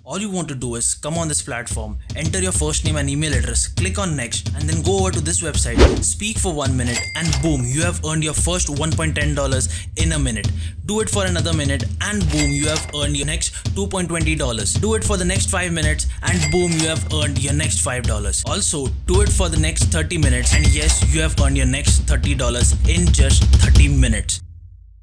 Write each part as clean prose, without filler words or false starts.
All you want to do is come on this platform, enter your first name and email address, click on next, and then go over to this website, speak for 1 minute, and boom, you have earned your first $1.10 in a minute. Do it for another minute, and boom, you have earned your next $2.20. Do it for the next 5 minutes, and boom, you have earned your next $5. Also, do it for the next 30 minutes, and yes, you have earned your next $30 in just 30 minutes.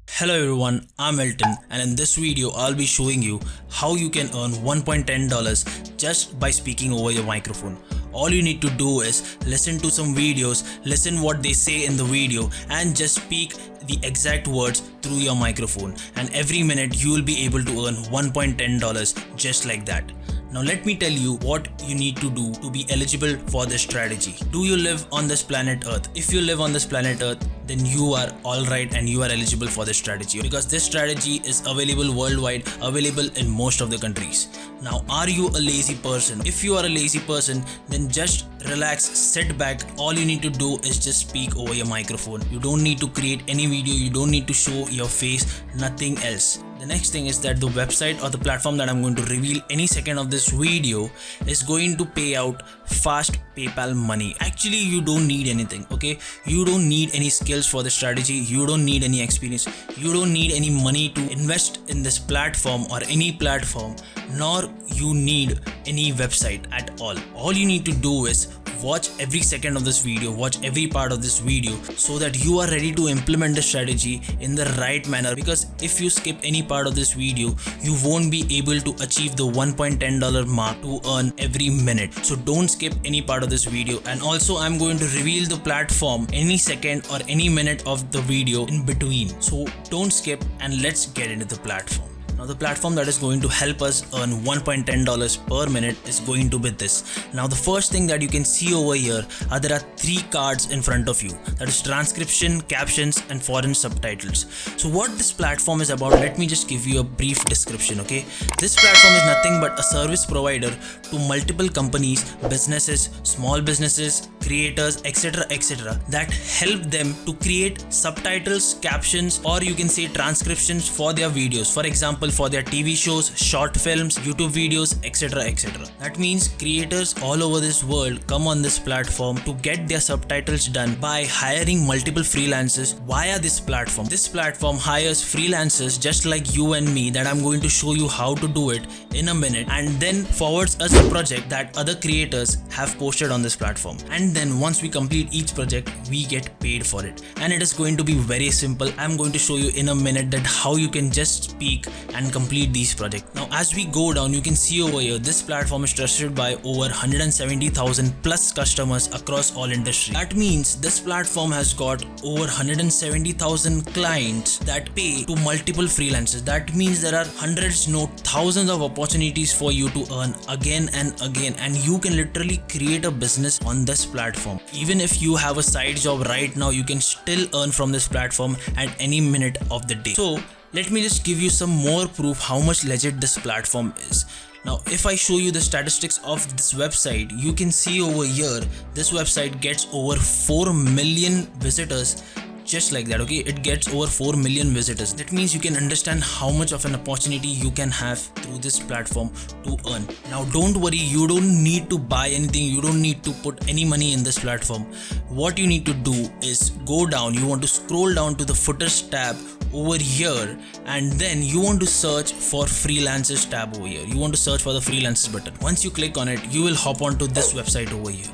Hello everyone, I'm Elton, and in this video I'll be showing you how you can earn $1.10 just by speaking over your microphone. All you need to do is listen to some videos, listen what they say in the video, and just speak the exact words through your microphone, and every minute you will be able to earn $1.10 just like that. Now let me tell you what you need to do to be eligible for this strategy. Do you live on this planet Earth? If you live on this planet Earth, then you are alright and you are eligible for this strategy, because this strategy is available worldwide, available in most of the countries. Now, are you a lazy person? If you are a lazy person, then just relax, sit back. All you need to do is just speak over your microphone. You don't need to create any video, you don't need to show your face, nothing else. The next thing is that the website or the platform that I'm going to reveal any second of this video is going to pay out fast PayPal money. Actually, you don't need anything, okay? You don't need any skills for the strategy. You don't need any experience. You don't need any money to invest in this platform or any platform, nor you need any website at all. All you need to do is watch every second of this video, watch every part of this video, so that you are ready to implement the strategy in the right manner, because if you skip any part of this video, you won't be able to achieve the $1.10 mark to earn every minute. So don't skip any part of this video. And also, I'm going to reveal the platform any second or any minute of the video in between. So don't skip, and let's get into the platform. Now, the platform that is going to help us earn $1.10 per minute is going to be this. Now, the first thing that you can see over here there are 3 cards in front of you. That is transcription, captions, and foreign subtitles. So what this platform is about, let me just give you a brief description, okay? This platform is nothing but a service provider to multiple companies, businesses, small businesses, creators, etc., that help them to create subtitles, captions, or you can say transcriptions for their videos. For example, for their TV shows, short films, YouTube videos, etc. That means creators all over this world come on this platform to get their subtitles done by hiring multiple freelancers via this platform. This platform hires freelancers just like you and me, that I'm going to show you how to do it in a minute, and then forwards us a project that other creators have posted on this platform. And then once we complete each project, we get paid for it. And it is going to be very simple. I'm going to show you in a minute that how you can just speak and complete these projects. Now, as we go down, you can see over here, this platform is trusted by over 170,000 plus customers across all industries. That means this platform has got over 170,000 clients that pay to multiple freelancers. That means there are hundreds, no thousands of opportunities for you to earn again and again, and you can literally create a business on this platform. Even if you have a side job right now, you can still earn from this platform at any minute of the day. So let me just give you some more proof how much legit this platform is. Now, if I show you the statistics of this website, you can see over here, this website gets over 4 million visitors. Just like that, okay? It gets over 4 million visitors. That means you can understand how much of an opportunity you can have through this platform to earn. Now, don't worry, you don't need to buy anything. You don't need to put any money in this platform. What you need to do is go down. You want to scroll down to the footers tab over here, and then you want to search for freelancers tab over here. You want to search for the freelancers button. Once you click on it, you will hop onto this website over here.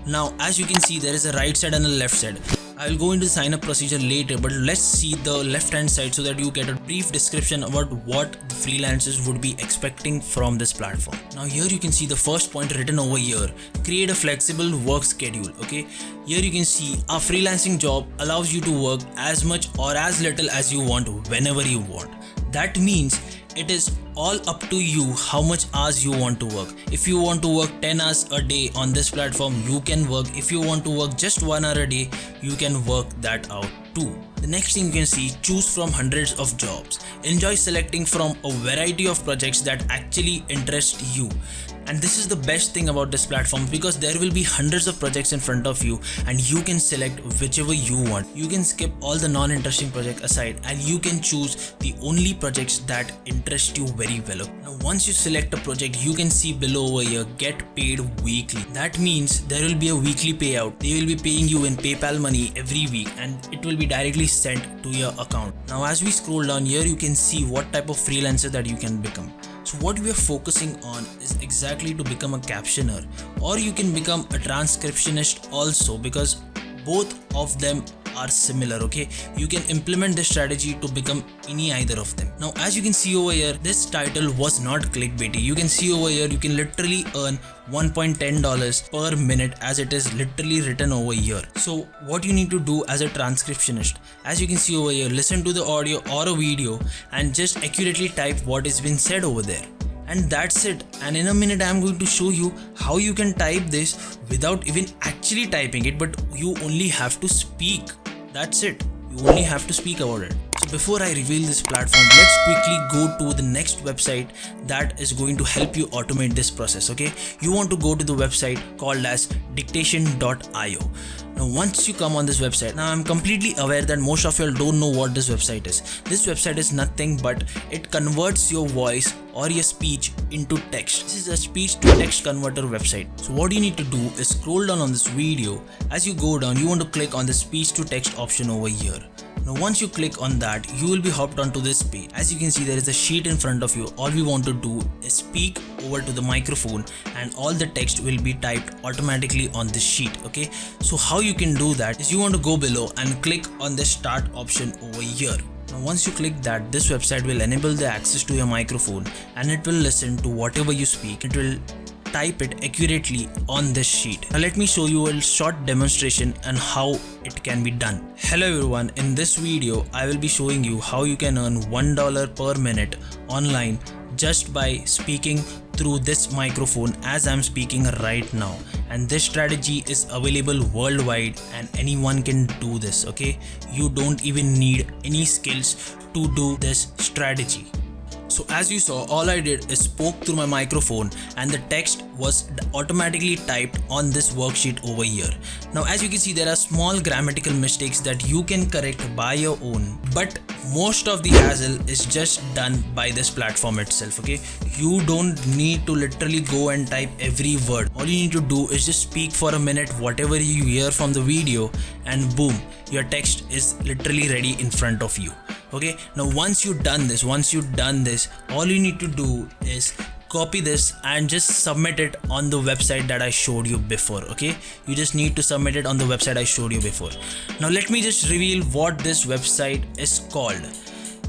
Now, as you can see, there is a right side and a left side. I'll go into the sign up procedure later, but let's see the left hand side so that you get a brief description about what the freelancers would be expecting from this platform. Now here you can see the first point written over here: create a flexible work schedule. Okay, here you can see a freelancing job allows you to work as much or as little as you want whenever you want. That means it is all up to you how much hours you want to work. If you want to work 10 hours a day on this platform, you can work. If you want to work just 1 hour a day, you can work that out too. The next thing you can see, choose from hundreds of jobs. Enjoy selecting from a variety of projects that actually interest you. And this is the best thing about this platform, because there will be hundreds of projects in front of you and you can select whichever you want. You can skip all the non-interesting projects aside and you can choose the only projects that interest you very well. Now once you select a project, you can see below over here, get paid weekly. That means there will be a weekly payout. They will be paying you in PayPal money every week and it will be directly sent to your account. Now as we scroll down here, you can see what type of freelancer that you can become. So what we are focusing on is exactly to become a captioner, or you can become a transcriptionist also, because both of them are similar. Okay, you can implement this strategy to become either of them. Now as you can see over here, this title was not clickbaity. You can see over here, you can literally earn $1.10 per minute, as it is literally written over here. So what you need to do as a transcriptionist, as you can see over here, listen to the audio or a video and just accurately type what is been said over there. And that's it. And in a minute I'm going to show you how you can type this without even actually typing it, but you only have to speak. That's it. You only have to speak about it. So before I reveal this platform, let's quickly go to the next website that is going to help you automate this process. Okay, you want to go to the website called as dictation.io. Now once you come on this website, now I'm completely aware that most of y'all don't know what this website is. This website is nothing but it converts your voice or your speech into text. This is a speech to text converter website. So what you need to do is scroll down on this video. As you go down, you want to click on the speech to text option over here. Now once you click on that, you will be hopped onto this page. As you can see, there is a sheet in front of you. All we want to do is speak over to the microphone and all the text will be typed automatically on this sheet. Okay, so how you can do that is you want to go below and click on the start option over here. Now once you click that, this website will enable the access to your microphone and it will listen to whatever you speak. It will type it accurately on this sheet. Now let me show you a short demonstration on how it can be done. Hello everyone, in this video I will be showing you how you can earn $1 per minute online just by speaking through this microphone as I'm speaking right now. And this strategy is available worldwide and anyone can do this. Okay, you don't even need any skills to do this strategy. So as you saw, all I did is spoke through my microphone and the text was automatically typed on this worksheet over here. Now as you can see, there are small grammatical mistakes that you can correct by your own, but most of the hassle is just done by this platform itself. Okay, you don't need to literally go and type every word. All you need to do is just speak for a minute whatever you hear from the video and boom, your text is literally ready in front of you. Okay, now once you've done this, all you need to do is copy this and just submit it on the website that I showed you before. Okay, you just need to submit it on the website I showed you before. Now let me just reveal what this website is called.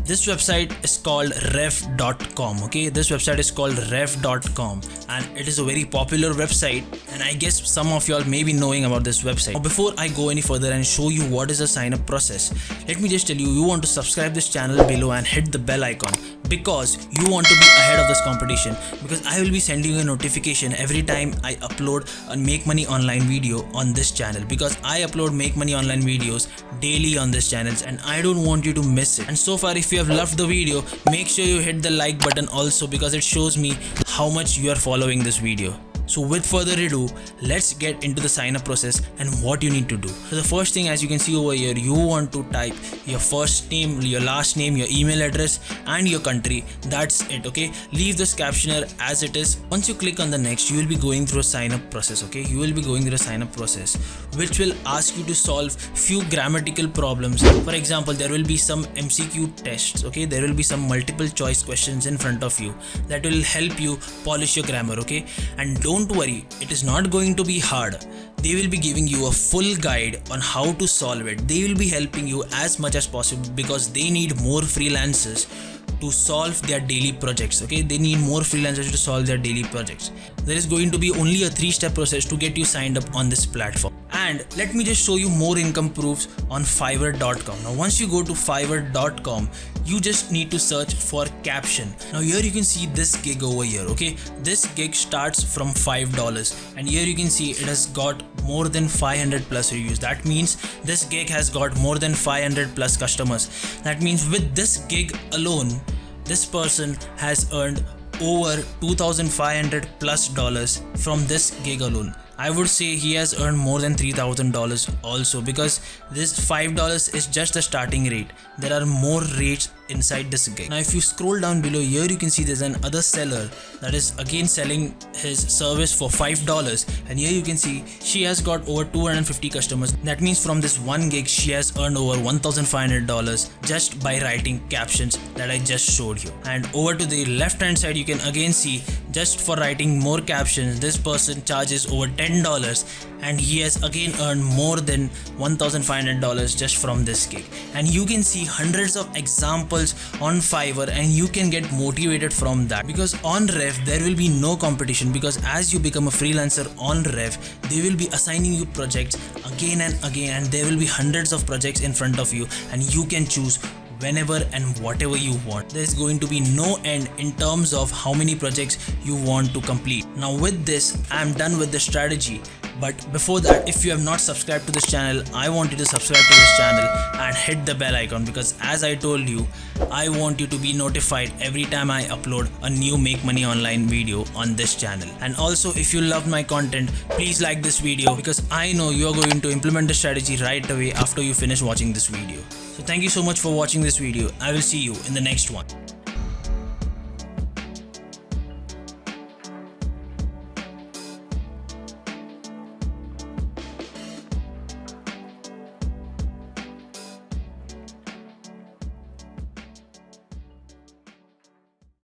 This website is called ref.com. Okay, this website is called ref.com and it is a very popular website, and I guess some of y'all may be knowing about this website. Now before I go any further and show you what is the sign up process, let me just tell you, you want to subscribe this channel below and hit the bell icon, because you want to be ahead of this competition, because I will be sending you a notification every time I upload a Make Money Online video on this channel, because I upload Make Money Online videos daily on this channel and I don't want you to miss it. And so far, if you have loved the video, make sure you hit the like button also, because it shows me how much you are following this video. So with further ado, let's get into the sign up process and what you need to do. So the first thing, as you can see over here, you want to type your first name, your last name, your email address and your country. That's it. Okay, leave this captioner as it is. Once you click on the next, you will be going through a sign up process. Okay, you will be going through a sign up process which will ask you to solve few grammatical problems. For example, there will be some MCQ tests. Okay, there will be some multiple choice questions in front of you that will help you polish your grammar. Okay, and don't worry, it is not going to be hard. They will be giving you a full guide on how to solve it. They will be helping you as much as possible, because they need more freelancers to solve their daily projects. Okay, they need more freelancers to solve their daily projects. There is going to be only a 3-step process to get you signed up on this platform. And let me just show you more income proofs on Fiverr.com. Now once you go to Fiverr.com, you just need to search for caption. Now here you can see this gig over here. Okay, this gig starts from $5, and here you can see it has got more than 500 plus reviews. That means this gig has got more than 500 plus customers. That means with this gig alone, this person has earned over $2,500 plus from this gig alone. I would say he has earned more than $3,000 also, because this $5 is just the starting rate. There are more rates inside this gig. Now if you scroll down below here, you can see there's another seller that is again selling his service for $5, and here you can see she has got over 250 customers. That means from this one gig she has earned over $1,500 just by writing captions that I just showed you. And over to the left hand side you can again see, just for writing more captions this person charges over $10, and he has again earned more than $1,500 just from this gig. And you can see hundreds of examples on Fiverr, and you can get motivated from that, because on Rev there will be no competition, because as you become a freelancer on Rev, they will be assigning you projects again and again, and there will be hundreds of projects in front of you, and you can choose whenever and whatever you want. There's going to be no end in terms of how many projects you want to complete. Now with this, I'm done with the strategy. But before that, if you have not subscribed to this channel, I want you to subscribe to this channel and hit the bell icon, because as I told you, I want you to be notified every time I upload a new Make Money Online video on this channel. And also, if you love my content, please like this video, because I know you are going to implement the strategy right away after you finish watching this video. So thank you so much for watching this video. I will see you in the next one.